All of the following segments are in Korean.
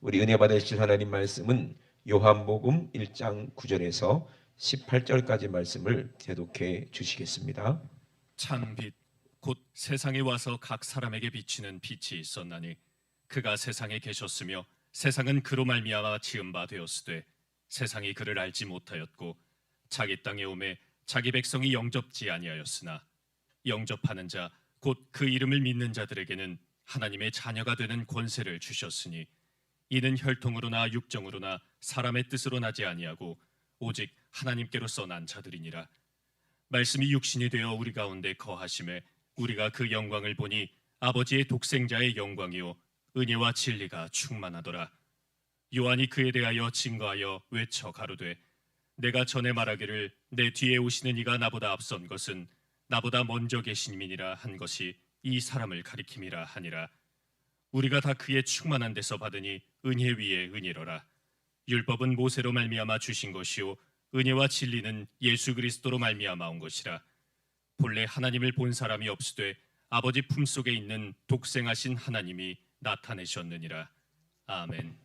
우리 은혜 받으실 하나님 말씀은 요한복음 1장 9절에서 18절까지 말씀을 대독해 주시겠습니다. 창빛 곧 세상에 와서 각 사람에게 비치는 빛이 있었나니 그가 세상에 계셨으며 세상은 그로 말미암아 지은 바 되었으되 세상이 그를 알지 못하였고 자기 땅에 오매 자기 백성이 영접지 아니하였으나 영접하는 자 곧 그 이름을 믿는 자들에게는 하나님의 자녀가 되는 권세를 주셨으니 이는 혈통으로나 육정으로나 사람의 뜻으로 나지 아니하고 오직 하나님께로서 난 자들이니라. 말씀이 육신이 되어 우리 가운데 거하심에 우리가 그 영광을 보니 아버지의 독생자의 영광이요 은혜와 진리가 충만하더라. 요한이 그에 대하여 증거하여 외쳐 가로되 내가 전에 말하기를 내 뒤에 오시는 이가 나보다 앞선 것은 나보다 먼저 계신 이니라 한 것이 이 사람을 가리킴이라 하니라. 우리가 다 그의 충만한 데서 받으니 은혜 위에 은혜로라. 율법은 모세로 말미암아 주신 것이요 은혜와 진리는 예수 그리스도로 말미암아 온 것이라. 본래 하나님을 본 사람이 없으되 아버지 품속에 있는 독생하신 하나님이 나타내셨느니라. 아멘.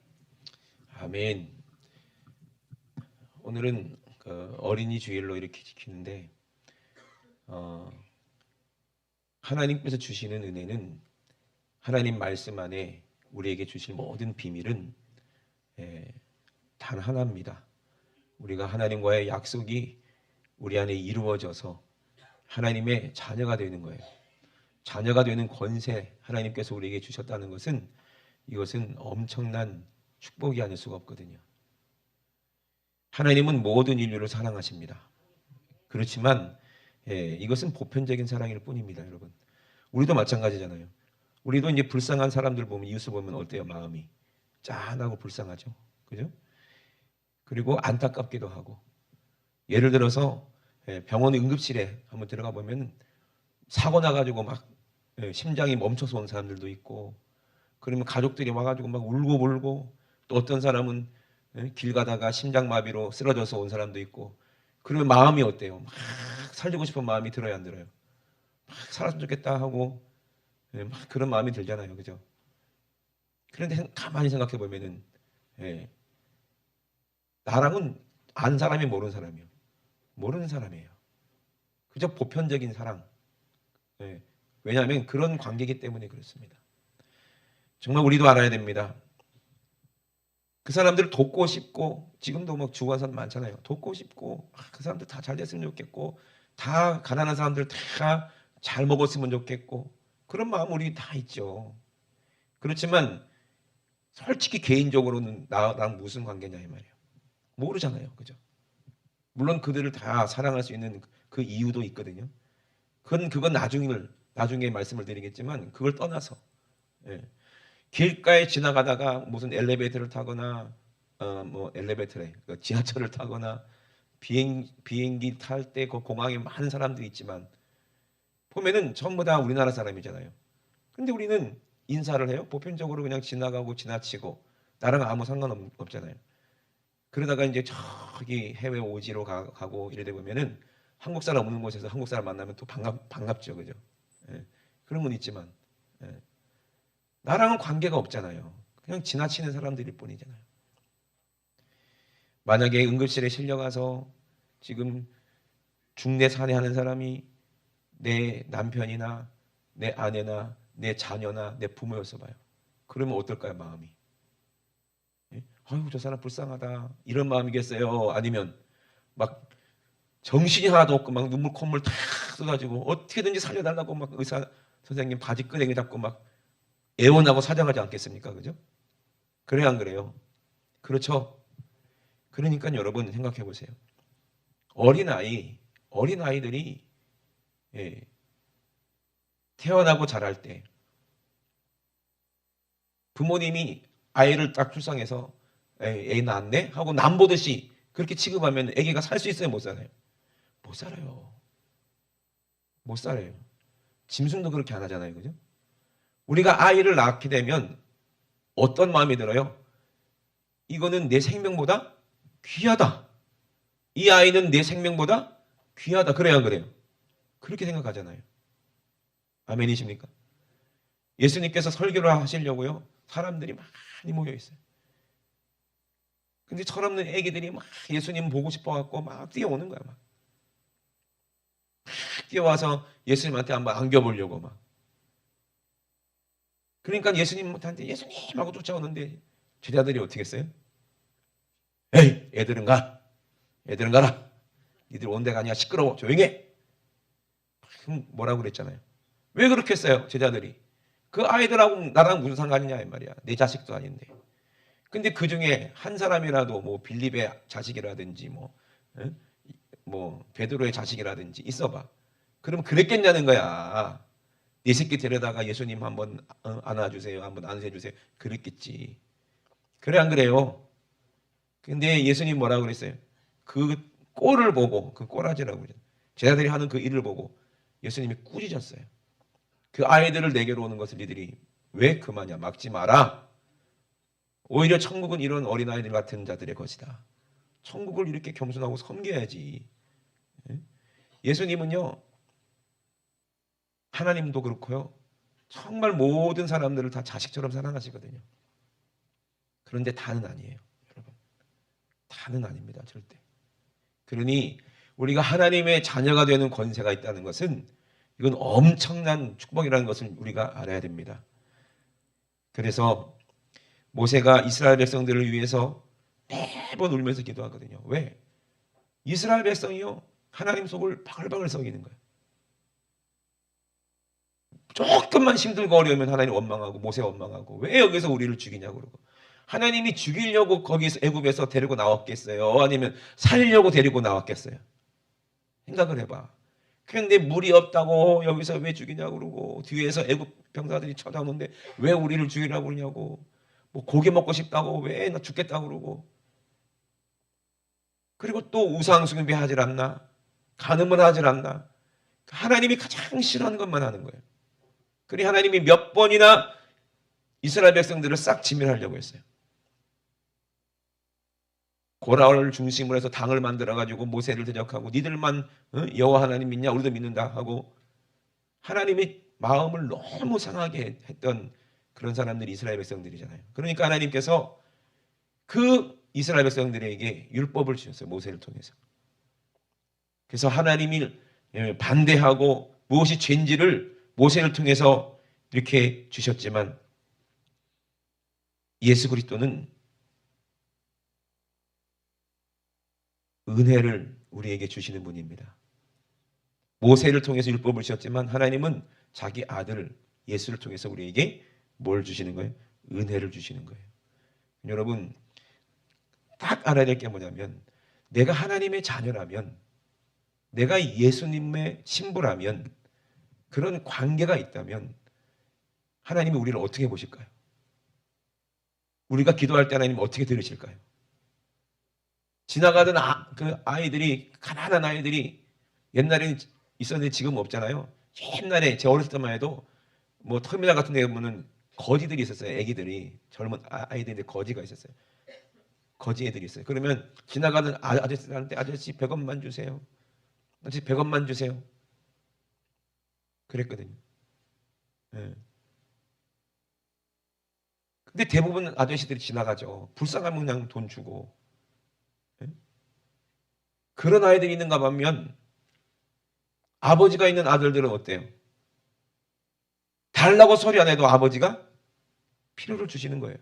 아멘. 오늘은 어린이 주일로 이렇게 지키는데 하나님께서 주시는 은혜는 하나님 말씀 안에 우리에게 주실 모든 비밀은 단 하나입니다. 우리가 하나님과의 약속이 우리 안에 이루어져서 하나님의 자녀가 되는 거예요. 자녀가 되는 권세 하나님께서 우리에게 주셨다는 것은 이것은 엄청난 축복이 아닐 수가 없거든요. 하나님은 모든 인류를 사랑하십니다. 그렇지만 이것은 보편적인 사랑일 뿐입니다, 여러분. 우리도 마찬가지잖아요. 우리도 이제 불쌍한 사람들 보면, 이웃을 보면 어때요? 마음이 짠하고 불쌍하죠. 그죠? 그리고 안타깝기도 하고. 예를 들어서 병원 응급실에 한번 들어가 보면 사고 나가지고 막 심장이 멈춰서 온 사람들도 있고, 그러면 가족들이 와가지고 막 울고 불고, 또 어떤 사람은 길 가다가 심장마비로 쓰러져서 온 사람도 있고, 그러면 마음이 어때요? 막 살리고 싶은 마음이 들어야 안 들어요? 막 살았으면 좋겠다 하고 막 그런 마음이 들잖아요, 그죠? 그런데 가만히 생각해 보면은 나랑은 안 사람이 모르는 사람이요, 모르는 사람이에요. 그저 보편적인 사랑. 왜냐하면 그런 관계이기 때문에 그렇습니다. 정말 우리도 알아야 됩니다. 그 사람들을 돕고 싶고, 지금도 막 죽어간 사람 많잖아요. 돕고 싶고, 그 사람들 다 잘 됐으면 좋겠고, 다 가난한 사람들 다 잘 먹었으면 좋겠고, 그런 마음 우리 다 있죠. 그렇지만 솔직히 개인적으로는 나랑 무슨 관계냐 이 말이에요. 모르잖아요, 그죠? 물론 그들을 다 사랑할 수 있는 그 이유도 있거든요. 그건 나중에 말씀을 드리겠지만, 그걸 떠나서 길가에 지나가다가 무슨 엘리베이터를 타거나 엘리베이터래, 지하철을 타거나 비행기 탈 때 그 공항에 많은 사람들이 있지만 보면은 전부 다 우리나라 사람이잖아요. 근데 우리는 인사를 해요. 보편적으로 그냥 지나가고 지나치고 나랑 아무 상관없잖아요. 그러다가 이제 저기 해외 오지로 가고 이러다 보면은 한국 사람 없는 곳에서 한국 사람 만나면 또 반갑죠, 그죠? 그런 건 있지만 나랑은 관계가 없잖아요. 그냥 지나치는 사람들일 뿐이잖아요. 만약에 응급실에 실려가서 지금 중내 산해하는 사람이 내 남편이나 내 아내나 내 자녀나 내 부모였어 봐요. 그러면 어떨까요, 마음이? 아유, 저 사람 불쌍하다, 이런 마음이겠어요? 아니면 막 정신이 하나도 없고 막 눈물 콧물 다 쏟아지고 어떻게든지 살려달라고 막 의사 선생님 바지 끄댕이 잡고 막 애원하고 사정하지 않겠습니까? 그죠? 그래요, 안 그래요? 그렇죠? 그러니까 여러분 생각해 보세요. 어린아이들이 태어나고 자랄 때 부모님이 아이를 딱 출산해서 애 낳았네 하고 남 보듯이 그렇게 취급하면 애기가 살 수 있어요, 못 살아요? 못 살아요. 못 살아요. 짐승도 그렇게 안 하잖아요, 그죠? 우리가 아이를 낳게 되면 어떤 마음이 들어요? 이거는 내 생명보다 귀하다. 이 아이는 내 생명보다 귀하다. 그래야 안 그래요? 그렇게 생각하잖아요. 아멘이십니까? 예수님께서 설교를 하시려고요, 사람들이 많이 모여 있어요. 근데 철없는 애기들이 막 예수님 보고 싶어갖고 막 뛰어오는 거야. 막 뛰어와서 예수님한테 한번 안겨보려고 막. 그러니까 예수님한테 예수님 하고 쫓아오는데 제자들이 어떻게 했어요? 에이, 애들은 가. 애들은 가라. 니들 온 데가 아니야. 시끄러워. 조용히 해. 뭐라고 그랬잖아요. 왜 그렇게 했어요? 제자들이. 그 아이들하고 나랑 무슨 상관이냐 이 말이야. 내 자식도 아닌데. 근데 그 중에 한 사람이라도 뭐 빌립의 자식이라든지 뭐 베드로의 자식이라든지 있어봐. 그럼 그랬겠냐는 거야. 네 새끼 데려다가 예수님 한번 안아주세요. 한번 안아주세요. 그랬겠지. 그래 안 그래요? 근데 예수님 뭐라고 그랬어요? 그 꼴을 보고 그 꼬라지라고 그러죠. 제자들이 하는 그 일을 보고 예수님이 꾸짖었어요. 그 아이들을 내게로 오는 것을 니들이 왜 그만이야? 막지 마라. 오히려 천국은 이런 어린아이들 같은 자들의 것이다. 천국을 이렇게 겸손하고 섬겨야지. 예수님은요. 하나님도 그렇고요. 정말 모든 사람들을 다 자식처럼 사랑하시거든요. 그런데 다는 아니에요. 여러분. 다는 아닙니다. 절대. 그러니 우리가 하나님의 자녀가 되는 권세가 있다는 것은 이건 엄청난 축복이라는 것을 우리가 알아야 됩니다. 그래서 모세가 이스라엘 백성들을 위해서 매번 울면서 기도하거든요. 왜? 이스라엘 백성이요. 하나님 속을 바글바글 썩이는 거예요. 조금만 힘들고 어려우면 하나님 원망하고 모세 원망하고 왜 여기서 우리를 죽이냐고 그러고 하나님이 죽이려고 거기서 애굽에서 데리고 나왔겠어요? 아니면 살려고 데리고 나왔겠어요? 생각을 해봐. 그런데 물이 없다고 여기서 왜 죽이냐고 그러고 뒤에서 애굽 병사들이 쳐다오는데 왜 우리를 죽이라고 그러냐고 뭐 고기 먹고 싶다고 왜 나 죽겠다고 그러고 그리고 또 우상 숭배하질 않나? 간음을 하질 않나? 하나님이 가장 싫어하는 것만 하는 거예요. 그리고 하나님이 몇 번이나 이스라엘 백성들을 싹 진멸하려고 했어요. 고라를 중심으로 해서 당을 만들어가지고 모세를 대적하고 니들만 여호와 하나님 믿냐? 우리도 믿는다 하고 하나님이 마음을 너무 상하게 했던 그런 사람들이 이스라엘 백성들이잖아요. 그러니까 하나님께서 그 이스라엘 백성들에게 율법을 주셨어요. 모세를 통해서. 그래서 하나님이 반대하고 무엇이 죄인지를 모세를 통해서 이렇게 주셨지만 예수 그리스도는 은혜를 우리에게 주시는 분입니다. 모세를 통해서 율법을 주셨지만 하나님은 자기 아들 예수를 통해서 우리에게 뭘 주시는 거예요? 은혜를 주시는 거예요. 여러분 딱 알아야 될 게 뭐냐면 내가 하나님의 자녀라면 내가 예수님의 신부라면 그런 관계가 있다면 하나님이 우리를 어떻게 보실까요? 우리가 기도할 때 하나님 어떻게 들으실까요? 지나가던 그 아이들이 가난한 아이들이 옛날에는 있었는데 지금 없잖아요. 옛날에 제 어렸을 때만 해도 뭐 터미널 같은 데 보면은 거지들이 있었어요. 애기들이 젊은 아이들인데 거지가 있었어요. 거지 애들이 있어요. 그러면 지나가는 아저씨한테 아저씨 100원만 주세요. 아저씨 100원만 주세요. 그랬거든요. 네. 근데 대부분 아저씨들이 지나가죠. 불쌍하면 그냥 돈 주고. 네? 그런 아이들이 있는가 보면 아버지가 있는 아들들은 어때요? 달라고 소리 안 해도 아버지가 필요를 주시는 거예요.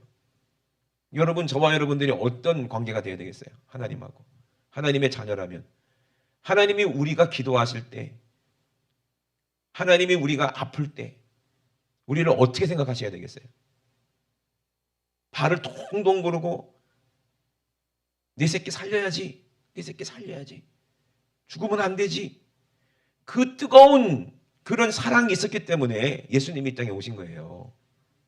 여러분, 저와 여러분들이 어떤 관계가 되어야 되겠어요? 하나님하고. 하나님의 자녀라면. 하나님이 우리가 기도하실 때, 하나님이 우리가 아플 때, 우리를 어떻게 생각하셔야 되겠어요? 발을 동동 구르고, 내 새끼 살려야지. 내 새끼 살려야지. 죽으면 안 되지. 그 뜨거운 그런 사랑이 있었기 때문에 예수님이 이 땅에 오신 거예요.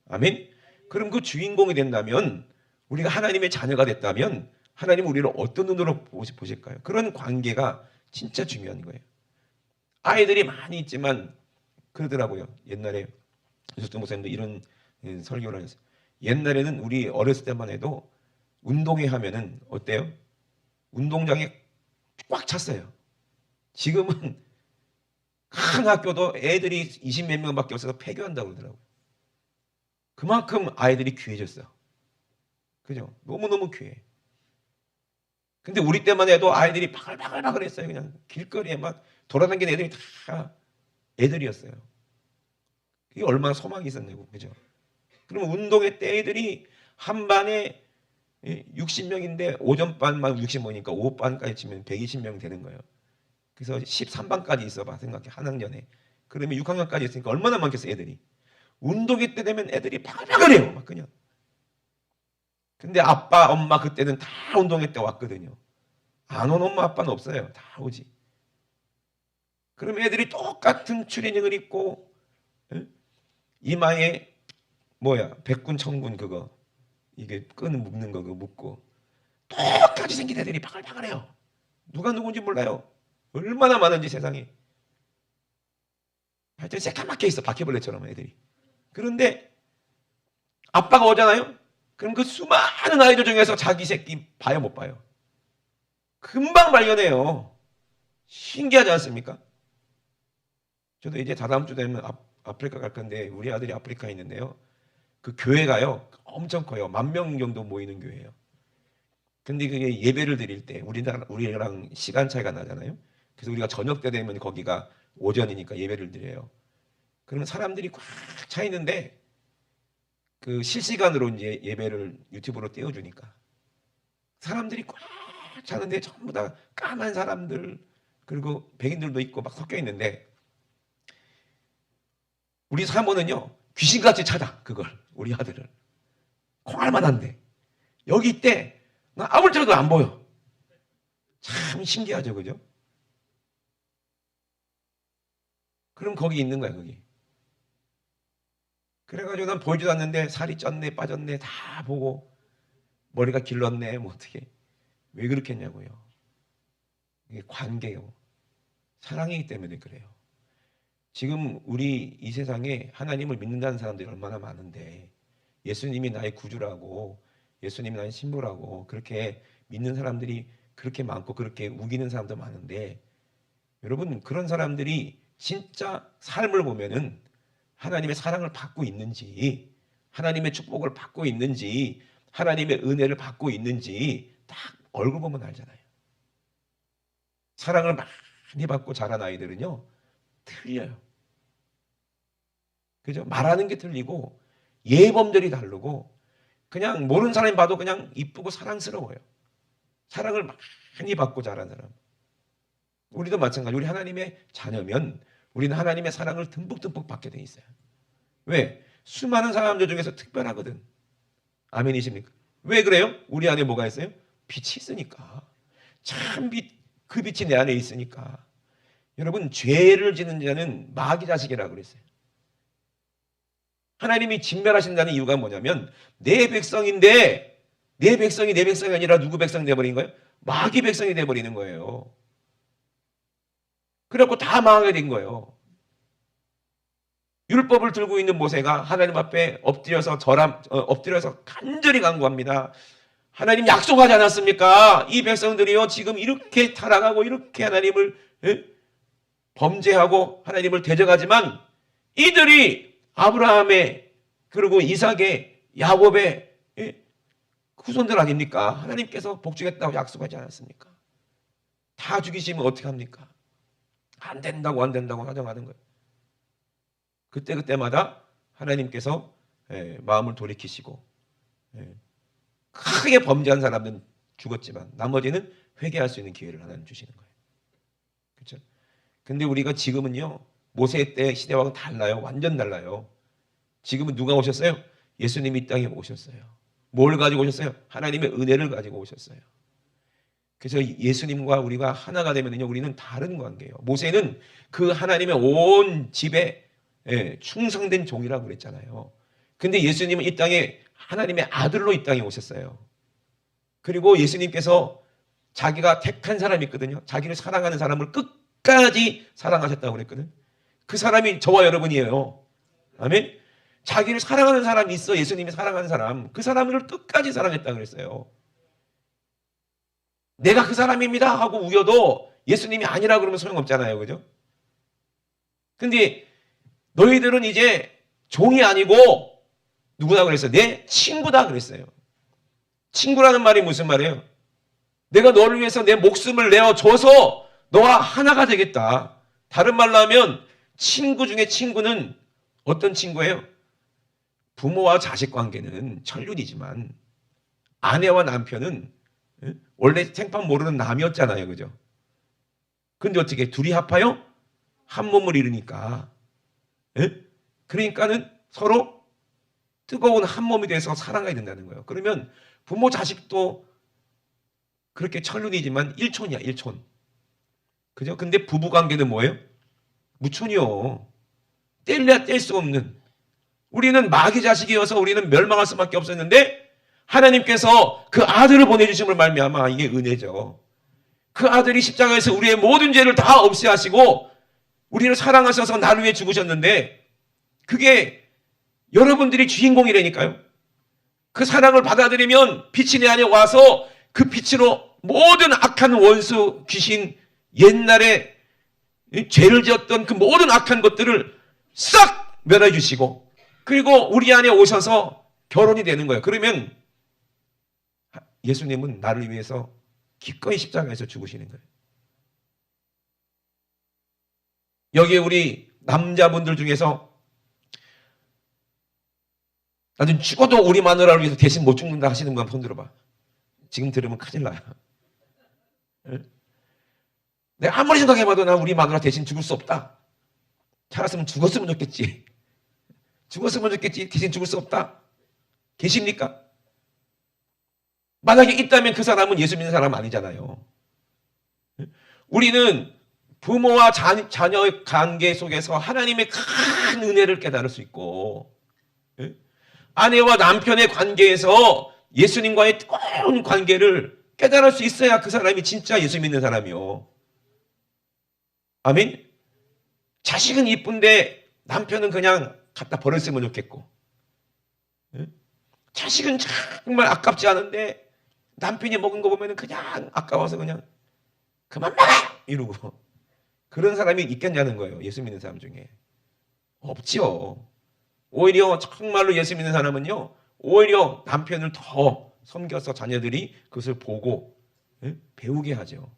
아멘? 그럼 그 주인공이 된다면, 우리가 하나님의 자녀가 됐다면 하나님은 우리를 어떤 눈으로 보실까요? 그런 관계가 진짜 중요한 거예요. 아이들이 많이 있지만 그러더라고요. 옛날에 유석준 목사님도 이런 설교를 했어요. 옛날에는 우리 어렸을 때만 해도 운동회 하면은 어때요? 운동장에 꽉 찼어요. 지금은 큰 학교도 애들이 20몇 명밖에 없어서 폐교한다고 그러더라고요. 그만큼 아이들이 귀해졌어. 그죠? 너무너무 귀해. 근데 우리 때만 해도 아이들이 바글바글 했어요. 그냥 길거리에 막 돌아다니는 애들이 다 애들이었어요. 이게 얼마나 소망이 있었냐고, 그죠? 그러면 운동회 때 애들이 한 반에 60명인데 오전반만 60명이니까 오후반까지 치면 120명 되는 거예요. 그래서 13반까지 있어봐, 생각해. 한 학년에. 그러면 6학년까지 있으니까 얼마나 많겠어, 애들이. 운동회 때 되면 애들이 바글바글해요, 막 그냥. 근데 아빠, 엄마 그때는 다 운동회 때 왔거든요. 안 온 엄마, 아빠는 없어요. 다 오지. 그럼 애들이 똑같은 추리닝을 입고, 이마에 백군, 청군 그거, 이게 끈 묶는 거 그거 묶고, 똑같이 생긴 애들이 바글바글해요. 누가 누군지 몰라요. 얼마나 많은지 세상에. 하여튼 새까맣게 있어, 바퀴벌레처럼 애들이. 그런데 아빠가 오잖아요. 그럼 그 수많은 아이들 중에서 자기 새끼 봐요, 못 봐요? 금방 발견해요. 신기하지 않습니까? 저도 이제 다다음 주 되면 아프리카 갈 건데 우리 아들이 아프리카에 있는데요. 그 교회가요 엄청 커요. 10,000명 정도 모이는 교회예요. 근데 그게 예배를 드릴 때 우리랑 시간 차이가 나잖아요. 그래서 우리가 저녁 때 되면 거기가 오전이니까 예배를 드려요. 그러면 사람들이 꽉 차 있는데 그 실시간으로 이제 예배를 유튜브로 띄워주니까 사람들이 꽉 차는데 전부 다 까만 사람들 그리고 백인들도 있고 막 섞여 있는데 우리 사모는요 귀신같이 찾아 그걸 우리 아들을 콩알만한데 여기 있대 나 아무리 찾아도 안 보여. 참 신기하죠, 그죠? 그럼 거기 있는 거야, 거기. 그래가지고 난 보이지도 않는데 살이 쪘네 빠졌네 다 보고 머리가 길렀네 뭐 어떻게 왜 그렇게 했냐고요. 이게 관계요. 사랑이기 때문에 그래요. 지금 우리 이 세상에 하나님을 믿는다는 사람들이 얼마나 많은데 예수님이 나의 구주라고 예수님이 나의 신부라고 그렇게 믿는 사람들이 그렇게 많고 그렇게 우기는 사람도 많은데 여러분 그런 사람들이 진짜 삶을 보면은 하나님의 사랑을 받고 있는지 하나님의 축복을 받고 있는지 하나님의 은혜를 받고 있는지 딱 얼굴 보면 알잖아요. 사랑을 많이 받고 자란 아이들은요 틀려요. 그죠? 말하는 게 틀리고 예범들이 다르고 그냥 모르는 사람이 봐도 그냥 이쁘고 사랑스러워요. 사랑을 많이 받고 자란 사람. 우리도 마찬가지. 우리 하나님의 자녀면 우리는 하나님의 사랑을 듬뿍듬뿍 받게 돼 있어요. 왜? 수많은 사람들 중에서 특별하거든. 아멘이십니까? 왜 그래요? 우리 안에 뭐가 있어요? 빛이 있으니까. 참 빛, 그 빛이 내 안에 있으니까. 여러분 죄를 지는 자는 마귀 자식이라고 그랬어요. 하나님이 진멸하신다는 이유가 뭐냐면 내 백성인데 내 백성이 내 백성이 아니라 누구 백성이 돼버린 거예요? 마귀 백성이 돼버리는 거예요. 그래갖고 다 망하게 된 거예요. 율법을 들고 있는 모세가 하나님 앞에 엎드려서 간절히 간구합니다. 하나님 약속하지 않았습니까? 이 백성들이요 지금 이렇게 타락하고 이렇게 하나님을 범죄하고 하나님을 대적하지만 이들이 아브라함의 그리고 이삭의 야곱의 후손들 아닙니까? 하나님께서 복주겠다고 약속하지 않았습니까? 다 죽이시면 어떻게 합니까? 안 된다고 하정하는 거예요. 그때마다 하나님께서 마음을 돌이키시고 크게 범죄한 사람은 죽었지만 나머지는 회개할 수 있는 기회를 하나님 주시는 거예요. 그렇죠? 근데 우리가 지금은요 모세 때 시대와는 달라요. 완전 달라요. 지금은 누가 오셨어요? 예수님이 이 땅에 오셨어요. 뭘 가지고 오셨어요? 하나님의 은혜를 가지고 오셨어요. 그래서 예수님과 우리가 하나가 되면요 우리는 다른 관계예요. 모세는 그 하나님의 온 집에 충성된 종이라고 그랬잖아요. 근데 예수님은 이 땅에 하나님의 아들로 이 땅에 오셨어요. 그리고 예수님께서 자기가 택한 사람이 있거든요. 자기를 사랑하는 사람을 끝까지 사랑하셨다고 그랬거든. 그 사람이 저와 여러분이에요. 아멘. 자기를 사랑하는 사람이 있어. 예수님이 사랑하는 사람. 그 사람을 끝까지 사랑했다고 그랬어요. 내가 그 사람입니다 하고 우겨도 예수님이 아니라 그러면 소용없잖아요. 그죠? 근데 너희들은 이제 종이 아니고 누구다 그랬어요? 내 친구다 그랬어요. 친구라는 말이 무슨 말이에요? 내가 너를 위해서 내 목숨을 내어줘서 너와 하나가 되겠다. 다른 말로 하면 친구 중에 친구는 어떤 친구예요? 부모와 자식 관계는 천륜이지만 아내와 남편은 원래 생판 모르는 남이었잖아요. 그죠? 근데 어떻게 둘이 합하여 한 몸을 이루니까 그러니까는 서로 뜨거운 한 몸이 돼서 살아가야 된다는 거예요. 그러면 부모 자식도 그렇게 천륜이지만 일촌이야, 일촌. 그죠? 근데 부부 관계는 뭐예요? 무촌이요. 뗄래야 뗄 수 없는. 우리는 마귀 자식이어서 우리는 멸망할 수밖에 없었는데 하나님께서 그 아들을 보내주심을 말미암아 이게 은혜죠. 그 아들이 십자가에서 우리의 모든 죄를 다 없애하시고 우리를 사랑하셔서 나를 위해 죽으셨는데 그게 여러분들이 주인공이라니까요. 그 사랑을 받아들이면 빛이 내 안에 와서 그 빛으로 모든 악한 원수, 귀신, 옛날에 죄를 지었던 그 모든 악한 것들을 싹 멸해 주시고 그리고 우리 안에 오셔서 결혼이 되는 거예요. 그러면 예수님은 나를 위해서 기꺼이 십자가에서 죽으시는 거예요. 여기에 우리 남자분들 중에서 나는 죽어도 우리 마누라를 위해서 대신 못 죽는다 하시는 분 손 들어봐. 지금 들으면 큰일 나요. 내가 아무리 생각해봐도 난 우리 마누라 대신 죽을 수 없다. 살았으면 죽었으면 좋겠지. 죽었으면 좋겠지. 대신 죽을 수 없다. 계십니까? 만약에 있다면 그 사람은 예수 믿는 사람 아니잖아요. 우리는 부모와 자녀의 관계 속에서 하나님의 큰 은혜를 깨달을 수 있고 아내와 남편의 관계에서 예수님과의 뜨거운 관계를 깨달을 수 있어야 그 사람이 진짜 예수 믿는 사람이요. 아멘? 자식은 이쁜데 남편은 그냥 갖다 버렸으면 좋겠고 자식은 정말 아깝지 않은데 남편이 먹은 거 보면 그냥 아까워서 그냥 그만 먹어! 이러고 그런 사람이 있겠냐는 거예요. 예수 믿는 사람 중에. 없지요. 오히려 정말로 예수 믿는 사람은요. 오히려 남편을 더 섬겨서 자녀들이 그것을 보고 배우게 하죠.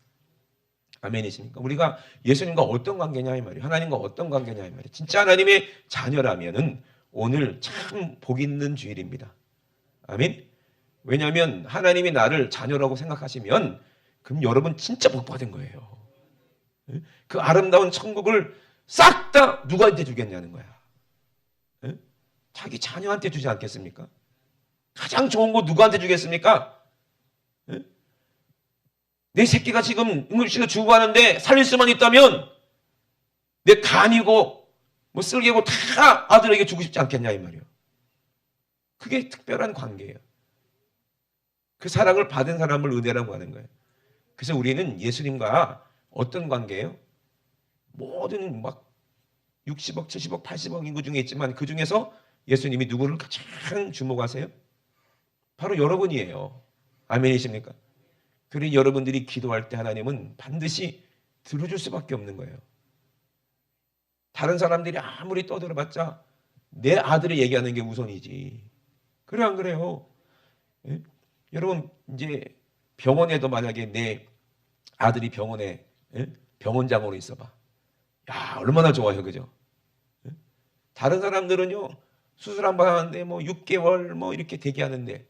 아멘이십니까? 우리가 예수님과 어떤 관계냐 이 말이에요. 하나님과 어떤 관계냐 이 말이에요. 진짜 하나님의 자녀라면은 오늘 참 복 있는 주일입니다. 아멘. 왜냐하면 하나님이 나를 자녀라고 생각하시면 그럼 여러분 진짜 복 받은 거예요. 그 아름다운 천국을 싹 다 누구한테 주겠냐는 거야. 자기 자녀한테 주지 않겠습니까? 가장 좋은 거 누구한테 주겠습니까? 내 새끼가 지금 응급실에 죽어가는데 살릴 수만 있다면 내 간이고 뭐 쓸개고 다 아들에게 주고 싶지 않겠냐 이 말이에요. 그게 특별한 관계예요. 그 사랑을 받은 사람을 은혜라고 하는 거예요. 그래서 우리는 예수님과 어떤 관계예요? 모든 막 60억, 70억, 80억 인구 중에 있지만 그 중에서 예수님이 누구를 가장 주목하세요? 바로 여러분이에요. 아멘이십니까? 그러니 여러분들이 기도할 때 하나님은 반드시 들어줄 수밖에 없는 거예요. 다른 사람들이 아무리 떠들어봤자 내 아들이 얘기하는 게 우선이지. 그래 안 그래요? 예? 여러분 이제 병원에도 만약에 내 아들이 병원에 병원장으로 있어봐. 야 얼마나 좋아요, 그죠? 다른 사람들은요 수술 한 번 하는데 뭐 6개월 뭐 이렇게 대기하는데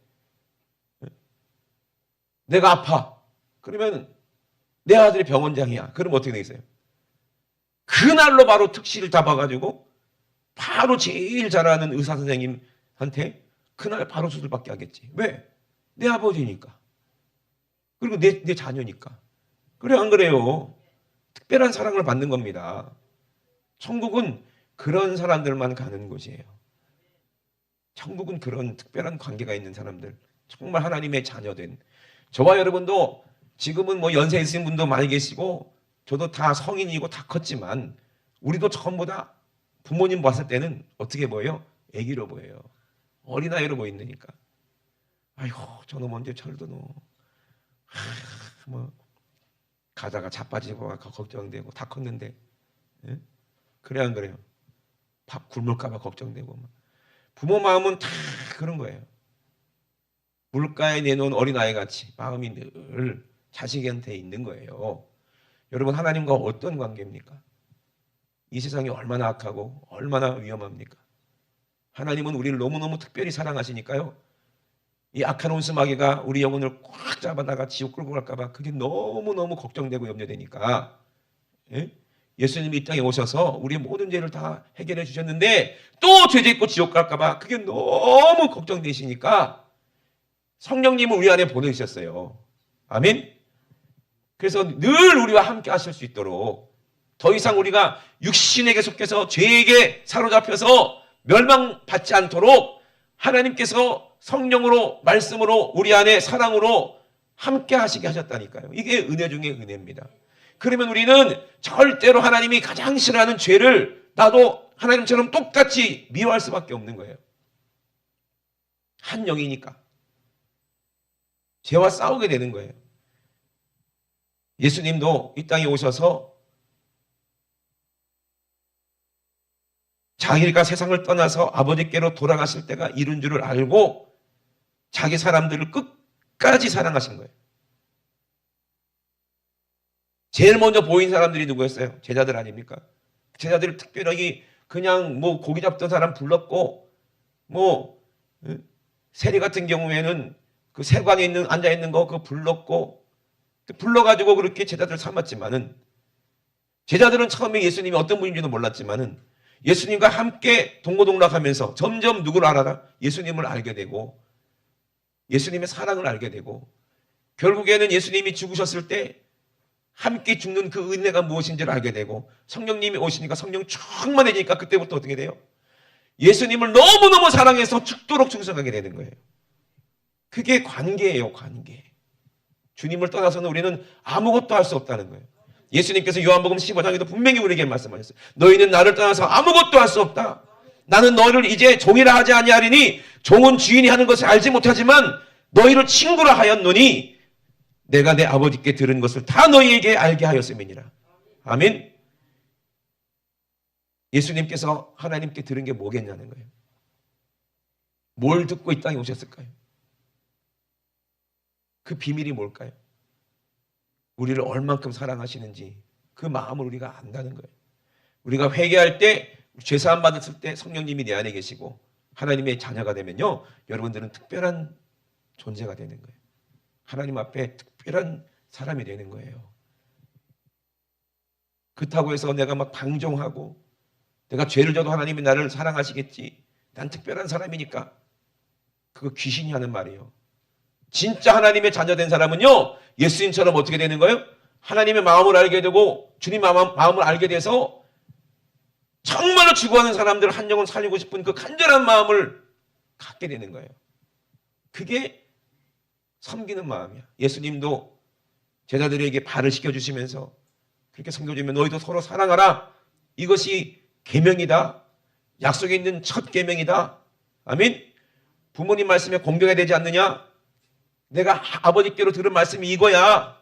내가 아파. 그러면 내 아들이 병원장이야. 그럼 어떻게 되겠어요? 그날로 바로 특실을 잡아가지고 바로 제일 잘하는 의사 선생님한테 그날 바로 수술받게 하겠지. 왜? 내 아버지니까. 그리고 내 자녀니까. 그래 안 그래요? 특별한 사랑을 받는 겁니다. 천국은 그런 사람들만 가는 곳이에요. 천국은 그런 특별한 관계가 있는 사람들, 정말 하나님의 자녀된 저와 여러분도 지금은 뭐 연세 있으신 분도 많이 계시고 저도 다 성인이고 다 컸지만 우리도 전부 다 부모님 봤을 때는 어떻게 보여요? 애기로 보여요. 어린아이로 보인다니까. 아이고 저놈 언제 철드노. 뭐 가다가 자빠지고 걱정되고 다 컸는데 예? 그래 안 그래요? 밥 굶을까 봐 걱정되고 부모 마음은 다 그런 거예요. 물가에 내놓은 어린아이 같이 마음이 늘 자식한테 있는 거예요. 여러분, 하나님과 어떤 관계입니까? 이 세상이 얼마나 악하고 얼마나 위험합니까? 하나님은 우리를 너무너무 특별히 사랑하시니까요. 이 악한 원수마귀가 우리 영혼을 꽉 잡아다가 지옥 끌고 갈까 봐 그게 너무너무 걱정되고 염려되니까, 예? 예수님이 이 땅에 오셔서 우리의 모든 죄를 다 해결해 주셨는데 또 죄 짓고 지옥 갈까 봐 그게 너무 걱정되시니까 성령님을 우리 안에 보내주셨어요. 아멘. 그래서 늘 우리와 함께 하실 수 있도록, 더 이상 우리가 육신에게 속해서 죄에게 사로잡혀서 멸망받지 않도록 하나님께서 성령으로, 말씀으로, 우리 안에 사랑으로 함께 하시게 하셨다니까요. 이게 은혜 중에 은혜입니다. 그러면 우리는 절대로 하나님이 가장 싫어하는 죄를 나도 하나님처럼 똑같이 미워할 수밖에 없는 거예요. 한 영이니까 죄와 싸우게 되는 거예요. 예수님도 이 땅에 오셔서 자기가 세상을 떠나서 아버지께로 돌아가실 때가 이른 줄을 알고 자기 사람들을 끝까지 사랑하신 거예요. 제일 먼저 보인 사람들이 누구였어요? 제자들 아닙니까? 제자들을 특별하게 그냥 뭐 고기 잡던 사람 불렀고, 뭐 세리 같은 경우에는 그 세관에 있는 앉아 있는 거 그거 불렀고, 불러가지고 그렇게 제자들 삼았지만은, 제자들은 처음에 예수님이 어떤 분인지도 몰랐지만은 예수님과 함께 동고동락하면서 점점 누구를 알아라? 예수님을 알게 되고 예수님의 사랑을 알게 되고, 결국에는 예수님이 죽으셨을 때 함께 죽는 그 은혜가 무엇인지를 알게 되고, 성령님이 오시니까 성령 충만해지니까 그때부터 어떻게 돼요? 예수님을 너무너무 사랑해서 죽도록 충성하게 되는 거예요. 그게 관계예요, 관계. 주님을 떠나서는 우리는 아무것도 할 수 없다는 거예요. 예수님께서 요한복음 15장에도 분명히 우리에게 말씀하셨어요. 너희는 나를 떠나서 아무것도 할 수 없다. 나는 너희를 이제 종이라 하지 아니하리니 종은 주인이 하는 것을 알지 못하지만 너희를 친구라 하였노니 내가 내 아버지께 들은 것을 다 너희에게 알게 하였음이니라. 아멘. 예수님께서 하나님께 들은 게 뭐겠냐는 거예요. 뭘 듣고 이 땅에 오셨을까요? 그 비밀이 뭘까요? 우리를 얼만큼 사랑하시는지 그 마음을 우리가 안다는 거예요. 우리가 회개할 때, 죄사함 받았을 때 성령님이 내 안에 계시고 하나님의 자녀가 되면요, 여러분들은 특별한 존재가 되는 거예요. 하나님 앞에 특별한 사람이 되는 거예요. 그렇다고 해서 내가 막 방종하고 내가 죄를 져도 하나님이 나를 사랑하시겠지, 난 특별한 사람이니까, 그거 귀신이 하는 말이에요. 진짜 하나님의 자녀된 사람은요, 예수님처럼 어떻게 되는 거예요? 하나님의 마음을 알게 되고 주님 마음을 알게 돼서 정말로 죽어가는 사람들 한 영혼 살리고 싶은 그 간절한 마음을 갖게 되는 거예요. 그게 섬기는 마음이야. 예수님도 제자들에게 발을 씻겨주시면서 그렇게 섬겨주면 너희도 서로 사랑하라. 이것이 계명이다. 약속에 있는 첫 계명이다. 아멘. 부모님 말씀에 공경해야 되지 않느냐? 내가 아버지께로 들은 말씀이 이거야.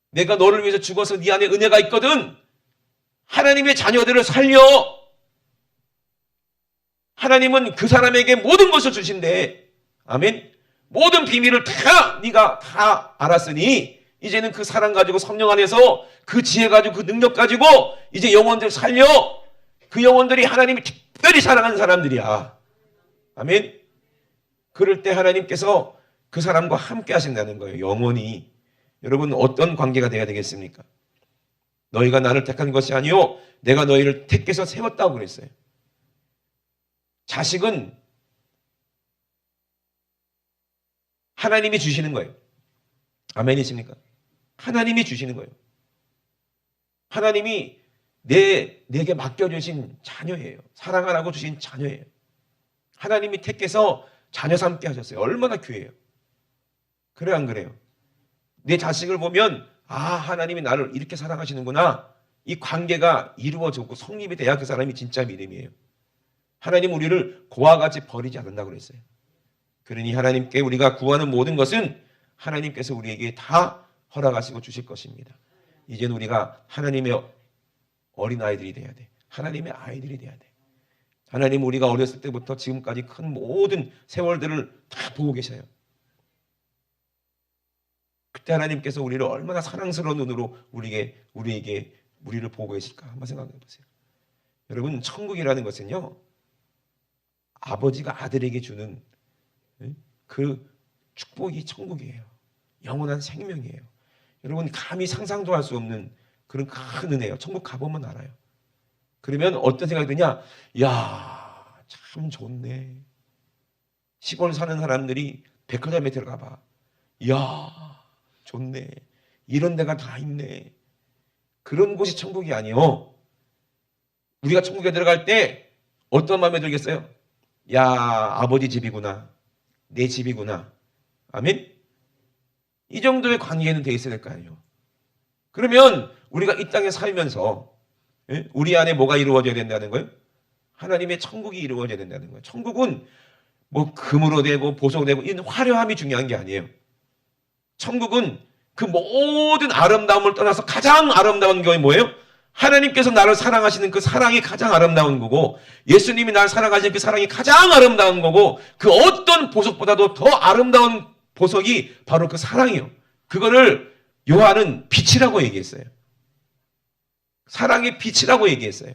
내가 너를 위해서 죽어서 네 안에 은혜가 있거든. 하나님의 자녀들을 살려. 하나님은 그 사람에게 모든 것을 주신대. 아멘. 모든 비밀을 다 네가 다 알았으니 이제는 그 사랑 가지고 성령 안에서 그 지혜 가지고 그 능력 가지고 이제 영혼들 살려. 그 영혼들이 하나님이 특별히 사랑하는 사람들이야. 아멘. 그럴 때 하나님께서 그 사람과 함께 하신다는 거예요. 영원히. 여러분, 어떤 관계가 돼야 되겠습니까? 너희가 나를 택한 것이 아니요 내가 너희를 택해서 세웠다고 그랬어요. 자식은 하나님이 주시는 거예요. 아멘이십니까? 하나님이 주시는 거예요. 하나님이 내게 맡겨주신 자녀예요. 사랑하라고 주신 자녀예요. 하나님이 택해서 자녀 삼게 하셨어요. 얼마나 귀해요. 그래요, 안 그래요? 내 자식을 보면 하나님이 나를 이렇게 사랑하시는구나. 이 관계가 이루어지고 성립이 돼야 그 사람이 진짜 믿음이에요. 하나님 우리를 고와 같이 버리지 않는다고 그랬어요. 그러니 하나님께 우리가 구하는 모든 것은 하나님께서 우리에게 다 허락하시고 주실 것입니다. 이제는 우리가 하나님의 어린아이들이 돼야 돼. 하나님의 아이들이 돼야 돼. 하나님 우리가 어렸을 때부터 지금까지 큰 모든 세월들을 다 보고 계셔요. 그때 하나님께서 우리를 얼마나 사랑스러운 눈으로 우리를 보고 계실까 한번 생각해 보세요. 여러분, 천국이라는 것은요, 아버지가 아들에게 주는 그 축복이 천국이에요. 영원한 생명이에요. 여러분, 감히 상상도 할 수 없는 그런 큰 은혜예요. 천국 가보면 알아요. 그러면 어떤 생각이 드냐? 야, 참 좋네. 시골 사는 사람들이 백화점에 들어가 봐. 야, 좋네. 이런 데가 다 있네. 그런 곳이 천국이 아니요. 우리가 천국에 들어갈 때 어떤 마음에 들겠어요? 야, 아버지 집이구나. 내 집이구나. 아멘? 이 정도의 관계는 돼 있어야 될 거 아니에요. 그러면 우리가 이 땅에 살면서 우리 안에 뭐가 이루어져야 된다는 거예요? 하나님의 천국이 이루어져야 된다는 거예요. 천국은 뭐 금으로 되고 보석으로 되고 이 화려함이 중요한 게 아니에요. 천국은 그 모든 아름다움을 떠나서 가장 아름다운 게 뭐예요? 하나님께서 나를 사랑하시는 그 사랑이 가장 아름다운 거고, 예수님이 나를 사랑하시는 그 사랑이 가장 아름다운 거고, 그 어떤 보석보다도 더 아름다운 보석이 바로 그 사랑이요. 그거를 요한은 빛이라고 얘기했어요. 사랑의 빛이라고 얘기했어요.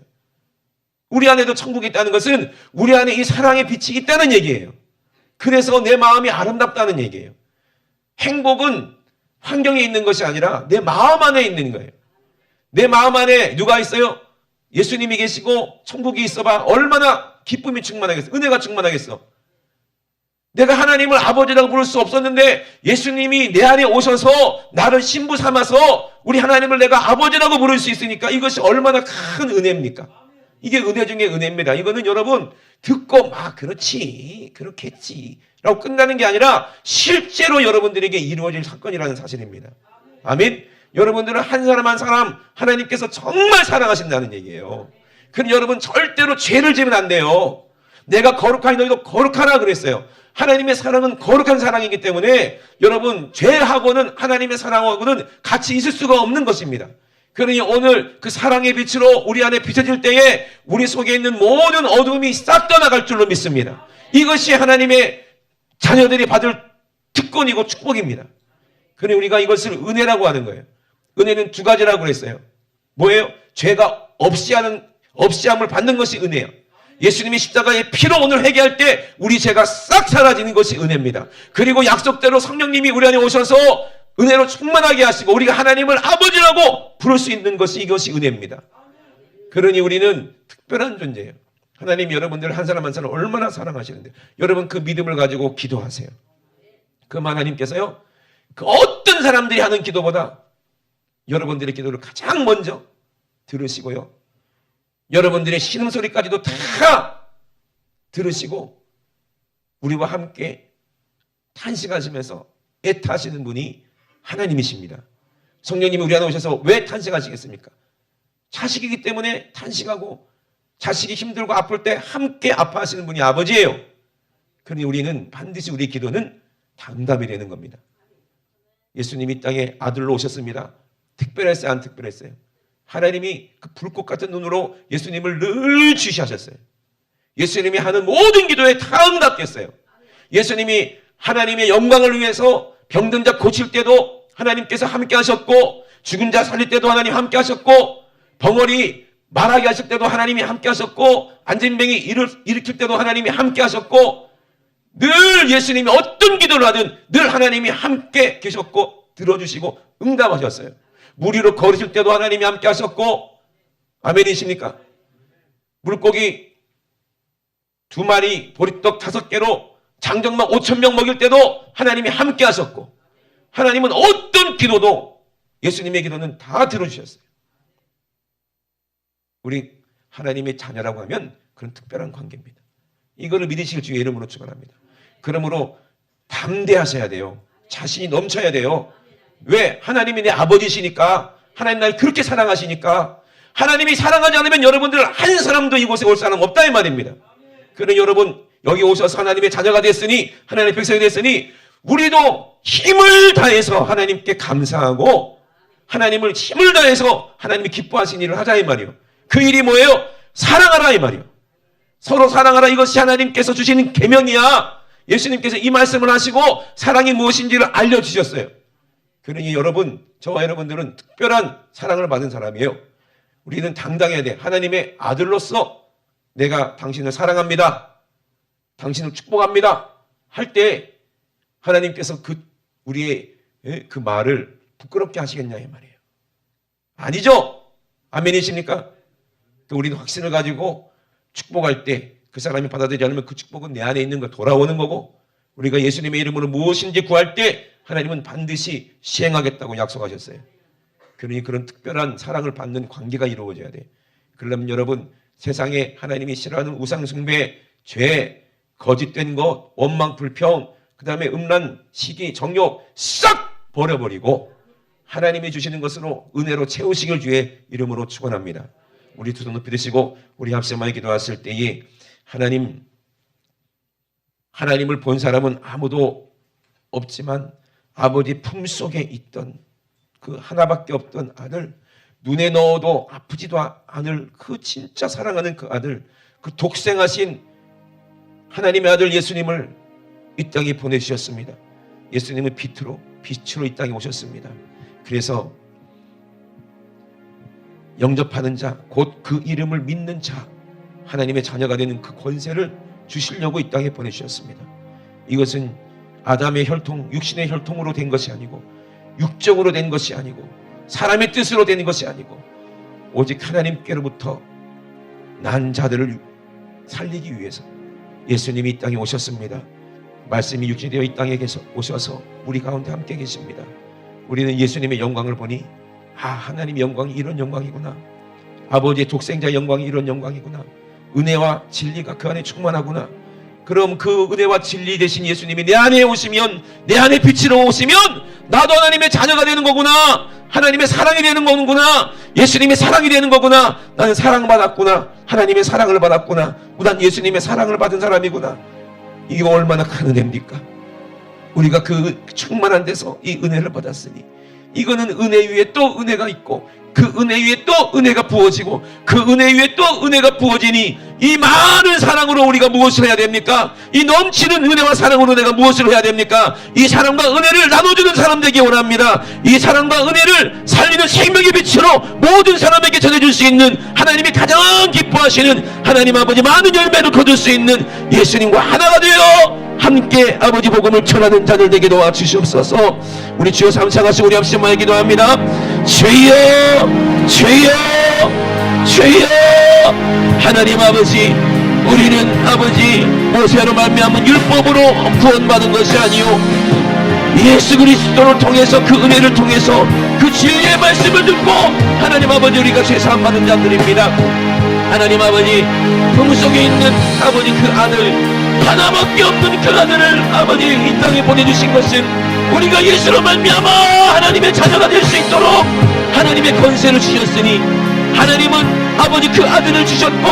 우리 안에도 천국이 있다는 것은 우리 안에 이 사랑의 빛이 있다는 얘기예요. 그래서 내 마음이 아름답다는 얘기예요. 행복은 환경에 있는 것이 아니라 내 마음 안에 있는 거예요. 내 마음 안에 누가 있어요? 예수님이 계시고 천국이 있어봐 얼마나 기쁨이 충만하겠어. 은혜가 충만하겠어. 내가 하나님을 아버지라고 부를 수 없었는데 예수님이 내 안에 오셔서 나를 신부 삼아서 우리 하나님을 내가 아버지라고 부를 수 있으니까 이것이 얼마나 큰 은혜입니까? 이게 은혜 중에 은혜입니다. 이거는 여러분 듣고 그렇지 그렇겠지 라고 끝나는 게 아니라 실제로 여러분들에게 이루어질 사건이라는 사실입니다. 아멘. 여러분들은 한 사람 한 사람 하나님께서 정말 사랑하신다는 얘기예요. 그럼 여러분 절대로 죄를 지면 안 돼요. 내가 거룩하니 너희도 거룩하라 그랬어요. 하나님의 사랑은 거룩한 사랑이기 때문에 여러분 죄하고는 하나님의 사랑하고는 같이 있을 수가 없는 것입니다. 그러니 오늘 그 사랑의 빛으로 우리 안에 비춰질 때에 우리 속에 있는 모든 어둠이 싹 떠나갈 줄로 믿습니다. 이것이 하나님의 자녀들이 받을 특권이고 축복입니다. 그러니 우리가 이것을 은혜라고 하는 거예요. 은혜는 두 가지라고 그랬어요. 뭐예요? 죄가 없이함을 받는 것이 은혜예요. 예수님이 십자가의 피로 오늘 회개할 때 우리 죄가 싹 사라지는 것이 은혜입니다. 그리고 약속대로 성령님이 우리 안에 오셔서 은혜로 충만하게 하시고 우리가 하나님을 아버지라고 부를 수 있는 것이 이것이 은혜입니다. 그러니 우리는 특별한 존재예요. 하나님이 여러분들 한 사람 한 사람 얼마나 사랑하시는데 여러분 그 믿음을 가지고 기도하세요. 그럼 하나님께서요 그 어떤 사람들이 하는 기도보다 여러분들의 기도를 가장 먼저 들으시고요. 여러분들의 신음소리까지도 다 들으시고 우리와 함께 탄식하시면서 애타시는 분이 하나님이십니다. 성령님이 우리 안에 오셔서 왜 탄식하시겠습니까? 자식이기 때문에 탄식하고 자식이 힘들고 아플 때 함께 아파하시는 분이 아버지예요. 그러니 우리는 반드시 우리의 기도는 응답이 되는 겁니다. 예수님이 땅에 아들로 오셨습니다. 특별했어요? 안 특별했어요? 하나님이 그 불꽃 같은 눈으로 예수님을 늘 주시하셨어요. 예수님이 하는 모든 기도에 다 응답됐어요. 예수님이 하나님의 영광을 위해서 병든 자 고칠 때도 하나님께서 함께 하셨고 죽은 자 살릴 때도 하나님 함께 하셨고 벙어리 말하게 하실 때도 하나님이 함께 하셨고 안진뱅이 일으킬 때도 하나님이 함께 하셨고 늘 예수님이 어떤 기도를 하든 늘 하나님이 함께 계셨고 들어주시고 응답하셨어요. 물 위로 걸으실 때도 하나님이 함께 하셨고 아멘이십니까? 물고기 2마리 보리떡 5개로 장정막 5,000명 먹일 때도 하나님이 함께 하셨고 하나님은 어떤 기도도 예수님의 기도는 다 들어주셨어요. 우리 하나님의 자녀라고 하면 그런 특별한 관계입니다. 이거를 믿으실 주의 이름으로 축원합니다. 그러므로 담대하셔야 돼요. 자신이 넘쳐야 돼요. 왜? 하나님이 내 아버지시니까 하나님 날 그렇게 사랑하시니까 하나님이 사랑하지 않으면 여러분들 한 사람도 이곳에 올 사람 없다 이 말입니다. 그러니 여러분 여기 오셔서 하나님의 자녀가 됐으니 하나님의 백성이 됐으니 우리도 힘을 다해서 하나님께 감사하고 하나님을 힘을 다해서 하나님이 기뻐하신 일을 하자 이 말이에요. 그 일이 뭐예요? 사랑하라 이 말이에요. 서로 사랑하라 이것이 하나님께서 주시는 계명이야. 예수님께서 이 말씀을 하시고 사랑이 무엇인지를 알려주셨어요. 그러니 여러분, 저와 여러분들은 특별한 사랑을 받은 사람이에요. 우리는 당당해야 돼. 하나님의 아들로서 내가 당신을 사랑합니다, 당신을 축복합니다 할 때 하나님께서 우리의 그 말을 부끄럽게 하시겠냐 이 말이에요. 아니죠? 아멘이십니까? 우리는 확신을 가지고 축복할 때 그 사람이 받아들이지 않으면 그 축복은 내 안에 있는 거 돌아오는 거고, 우리가 예수님의 이름으로 무엇인지 구할 때 하나님은 반드시 시행하겠다고 약속하셨어요. 그러니 그런 특별한 사랑을 받는 관계가 이루어져야 돼. 그러려면 여러분, 세상에 하나님이 싫어하는 우상숭배, 죄, 거짓된 것, 원망, 불평, 그 다음에 음란, 시기, 정욕 싹 버려버리고 하나님이 주시는 것으로 은혜로 채우시길 주의 이름으로 축원합니다. 우리 두 손 높이 드시고 우리 합심하여 기도했을 때에 하나님을 본 사람은 아무도 없지만 아버지 품속에 있던 그 하나밖에 없던 아들, 눈에 넣어도 아프지도 않을 그 진짜 사랑하는 그 아들, 그 독생하신 하나님의 아들 예수님을 이 땅에 보내주셨습니다. 예수님은 빛으로 이 땅에 오셨습니다. 그래서 영접하는 자, 곧 그 이름을 믿는 자, 하나님의 자녀가 되는 그 권세를 주시려고 이 땅에 보내주셨습니다. 이것은 아담의 혈통, 육신의 혈통으로 된 것이 아니고, 육적으로 된 것이 아니고, 사람의 뜻으로 된 것이 아니고, 오직 하나님께로부터 난 자들을 살리기 위해서 예수님이 이 땅에 오셨습니다. 말씀이 육신되어 이 땅에 오셔서 우리 가운데 함께 계십니다. 우리는 예수님의 영광을 보니 하나님의 영광이 이런 영광이구나, 아버지의 독생자의 영광이 이런 영광이구나, 은혜와 진리가 그 안에 충만하구나. 그럼 그 은혜와 진리 되신 예수님이 내 안에 오시면, 내 안에 빛으로 오시면 나도 하나님의 자녀가 되는 거구나, 하나님의 사랑이 되는 거구나, 예수님의 사랑이 되는 거구나, 나는 사랑받았구나, 하나님의 사랑을 받았구나, 난 예수님의 사랑을 받은 사람이구나. 이거 얼마나 큰 은혜입니까? 우리가 그 충만한 데서 이 은혜를 받았으니, 이거는 은혜 위에 또 은혜가 있고, 그 은혜 위에 또 은혜가 부어지고, 그 은혜 위에 또 은혜가 부어지니, 이 많은 사랑으로 우리가 무엇을 해야 됩니까? 이 넘치는 은혜와 사랑으로 내가 무엇을 해야 됩니까? 이 사랑과 은혜를 나눠주는 사람 되기 원합니다. 이 사랑과 은혜를 살리는 생명의 빛으로 모든 사람에게 전해줄 수 있는, 하나님이 가장 기뻐하시는 하나님 아버지 많은 열매를 거둘 수 있는 예수님과 하나가 되어 함께 아버지 복음을 전하는 자들 되게 도와주시옵소서. 우리 주여 삼창하시고 우리 합심하여 기도합니다. 주여, 주여, 주여. 하나님 아버지, 우리는 아버지 모세로 말미암은 율법으로 구원받은 것이 아니요, 예수 그리스도를 통해서, 그 은혜를 통해서 그 진리의 말씀을 듣고 하나님 아버지 우리가 죄사함 받은 자들입니다. 하나님 아버지, 품속에 있는 아버지 그 아들, 하나밖에 없는 그 아들을 아버지 이 땅에 보내주신 것은 우리가 예수로 말미암아 하나님의 자녀가 될 수 있도록 하나님의 권세를 주셨으니, 하나님은 아버지 그 아들을 주셨고,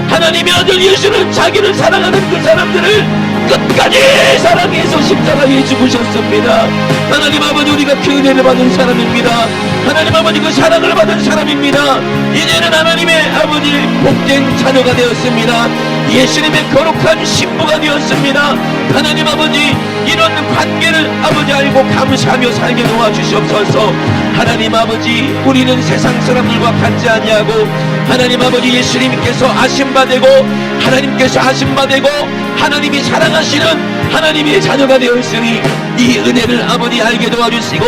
하나님의 아들 예수는 자기를 사랑하는 그 사람들을 끝까지 사랑해서 십자가에 죽으셨습니다. 하나님 아버지, 우리가 그 은혜를 받은 사람입니다. 하나님 아버지, 그 사랑을 받은 사람입니다. 이제는 하나님의 아버지 복된 자녀가 되었습니다. 예수님의 거룩한 신부가 되었습니다. 하나님 아버지, 이런 관계를 아버지 알고 감사하며 살게 도와주시옵소서. 하나님 아버지, 우리는 세상 사람들과 같지 아니하고 하나님 아버지 예수님께서 아심받고, 하나님께서 아심받고 하나님이 사랑하시는 하나님의 자녀가 되었으니, 이 은혜를 아버지 알게 도와주시고,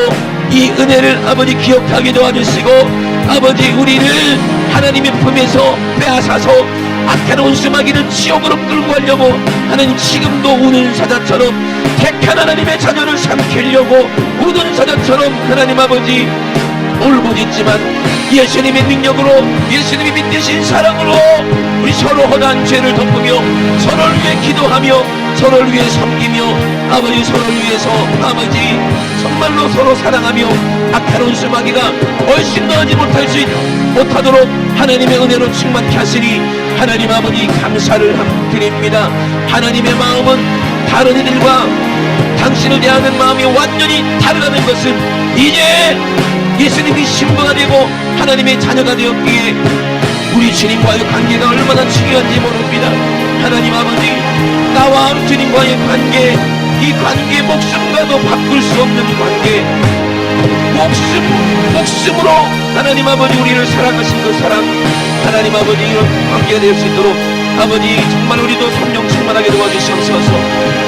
이 은혜를 아버지 기억하게 도와주시고, 아버지 우리를 하나님의 품에서 빼앗아서 악한 원수마귀를 지옥으로 끌고 가려고 하나님 지금도 우는 사자처럼 택한 하나님의 자녀를 삼키려고 우는 사자처럼 하나님 아버지 울부짖지만, 예수님의 능력으로, 예수님이 믿으신 사랑으로 우리 서로 허다한 죄를 덮으며 서로를 위해 기도하며 서로를 위해 섬기며 아버지 서로를 위해서 아버지 정말로 서로 사랑하며 악한 원수마귀가 훨씬 더 하지 못하도록 하나님의 은혜로 충만케 하시니 하나님 아버지 감사를 드립니다. 하나님의 마음은 다른 이들과 당신을 대하는 마음이 완전히 다르다는 것은 이제 예수님이 신부가 되고 하나님의 자녀가 되었기에 우리 주님과의 관계가 얼마나 중요한지 모릅니다. 하나님 아버지, 나와 주님과의 관계, 이 관계 목숨과도 바꿀 수 없는 관계, 목숨으로 하나님 아버지 우리를 사랑하신 그 사랑, 하나님 아버지 이런 관계가 될 수 있도록 아버지 정말 우리도 성령 충만하게 도와주시옵소서.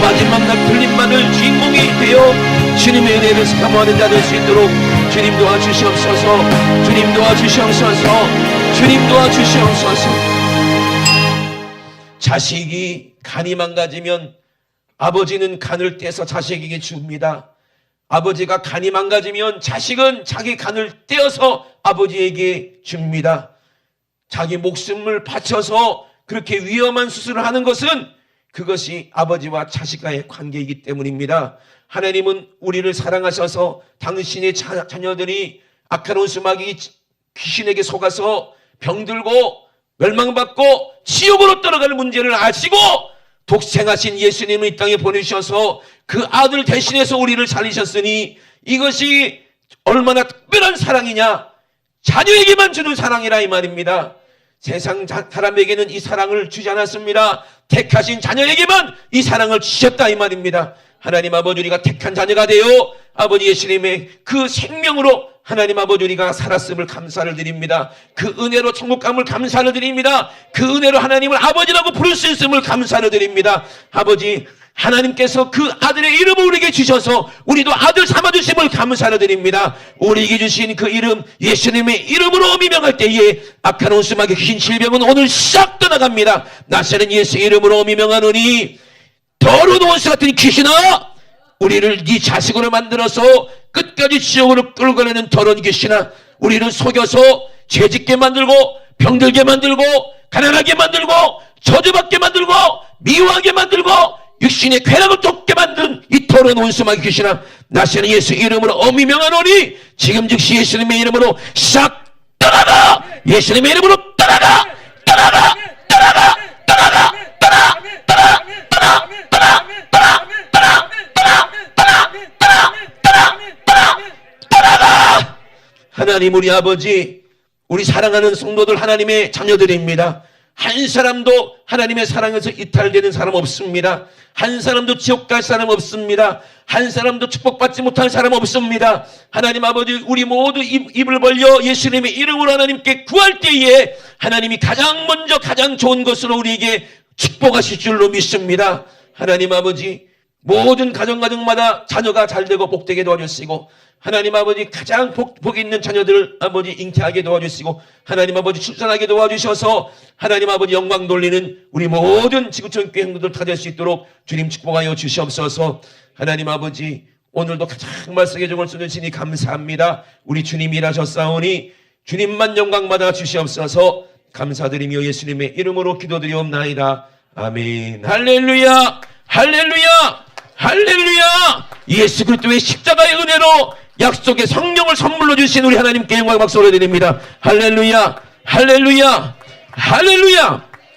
마지막 날 풀림받을 주인공이 되어 주님의 은혜를 사모하는 자 될 수 있도록 주님 도와주시옵소서. 주님 도와주시옵소서. 주님 도와주시옵소서. 자식이 간이 망가지면 아버지는 간을 떼서 자식에게 줍니다. 아버지가 간이 망가지면 자식은 자기 간을 떼어서 아버지에게 줍니다. 자기 목숨을 바쳐서 그렇게 위험한 수술을 하는 것은 그것이 아버지와 자식과의 관계이기 때문입니다. 하나님은 우리를 사랑하셔서 당신의 자녀들이 악한 수마귀 귀신에게 속아서 병들고 멸망받고 지옥으로 떨어갈 문제를 아시고 독생하신 예수님을 이 땅에 보내주셔서 그 아들 대신해서 우리를 살리셨으니 이것이 얼마나 특별한 사랑이냐, 자녀에게만 주는 사랑이라 이 말입니다. 세상 사람에게는 이 사랑을 주지 않았습니다. 택하신 자녀에게만 이 사랑을 주셨다 이 말입니다. 하나님 아버지 우리가 택한 자녀가 되어 아버지 예수님의 그 생명으로 하나님 아버지 우리가 살았음을 감사를 드립니다. 그 은혜로 천국감을 감사를 드립니다. 그 은혜로 하나님을 아버지라고 부를 수 있음을 감사를 드립니다. 아버지 하나님께서 그 아들의 이름을 우리에게 주셔서 우리도 아들 삼아주심을 감사를 드립니다. 우리에게 주신 그 이름 예수님의 이름으로 미명할 때에 악한 온수마귀 귀신 질병은 오늘 싹 떠나갑니다. 나서는 예수 이름으로 미명하노니 더러운 원수 같은 귀신아, 우리를 네 자식으로 만들어서 끝까지 지옥으로 끌고 가려는 더러운 귀신아, 우리를 속여서 죄짓게 만들고 병들게 만들고 가난하게 만들고 저주받게 만들고 미워하게 만들고 육신의 쾌락을 쫓게 만든 이 더러운 원수마귀 귀신아, 나서는 예수 이름으로 어미명하노니 지금 즉시 예수님의 이름으로 싹 떠나가! 예수님의 이름으로 떠나가! 떠나가! 떠나가! 떠나가! 떠나! 떠나! 떠나! 떠나! 떠나! 떠나! 떠나! 떠나! 떠나! 떠나가! 하나님 우리 아버지, 우리 사랑하는 성도들 하나님의 자녀들입니다. 한 사람도 하나님의 사랑에서 이탈되는 사람 없습니다. 한 사람도 지옥 갈 사람 없습니다. 한 사람도 축복받지 못할 사람 없습니다. 하나님 아버지 우리 모두 입을 벌려 예수님의 이름으로 하나님께 구할 때에 하나님이 가장 먼저 가장 좋은 것으로 우리에게 축복하실 줄로 믿습니다. 하나님 아버지 모든 가정마다 자녀가 잘되고 복되게 도와주시고 하나님 아버지 가장 복 있는 자녀들을 아버지 잉태하게 도와주시고 하나님 아버지 출산하게 도와주셔서 하나님 아버지 영광 돌리는 우리 모든 지구촌 교회 형제들 다 될 수 있도록 주님 축복하여 주시옵소서. 하나님 아버지 오늘도 가장 말씀의 종을 써주시니 감사합니다. 우리 주님이 일하셨사오니 주님만 영광받아 주시옵소서. 감사드리며 예수님의 이름으로 기도드리옵나이다. 아멘. 할렐루야 할렐루야 할렐루야. 예수 그리스도의 십자가의 은혜로 약속의 성령을 선물로 주신 우리 하나님께 영광 박수 올려드립니다. 할렐루야 할렐루야 할렐루야.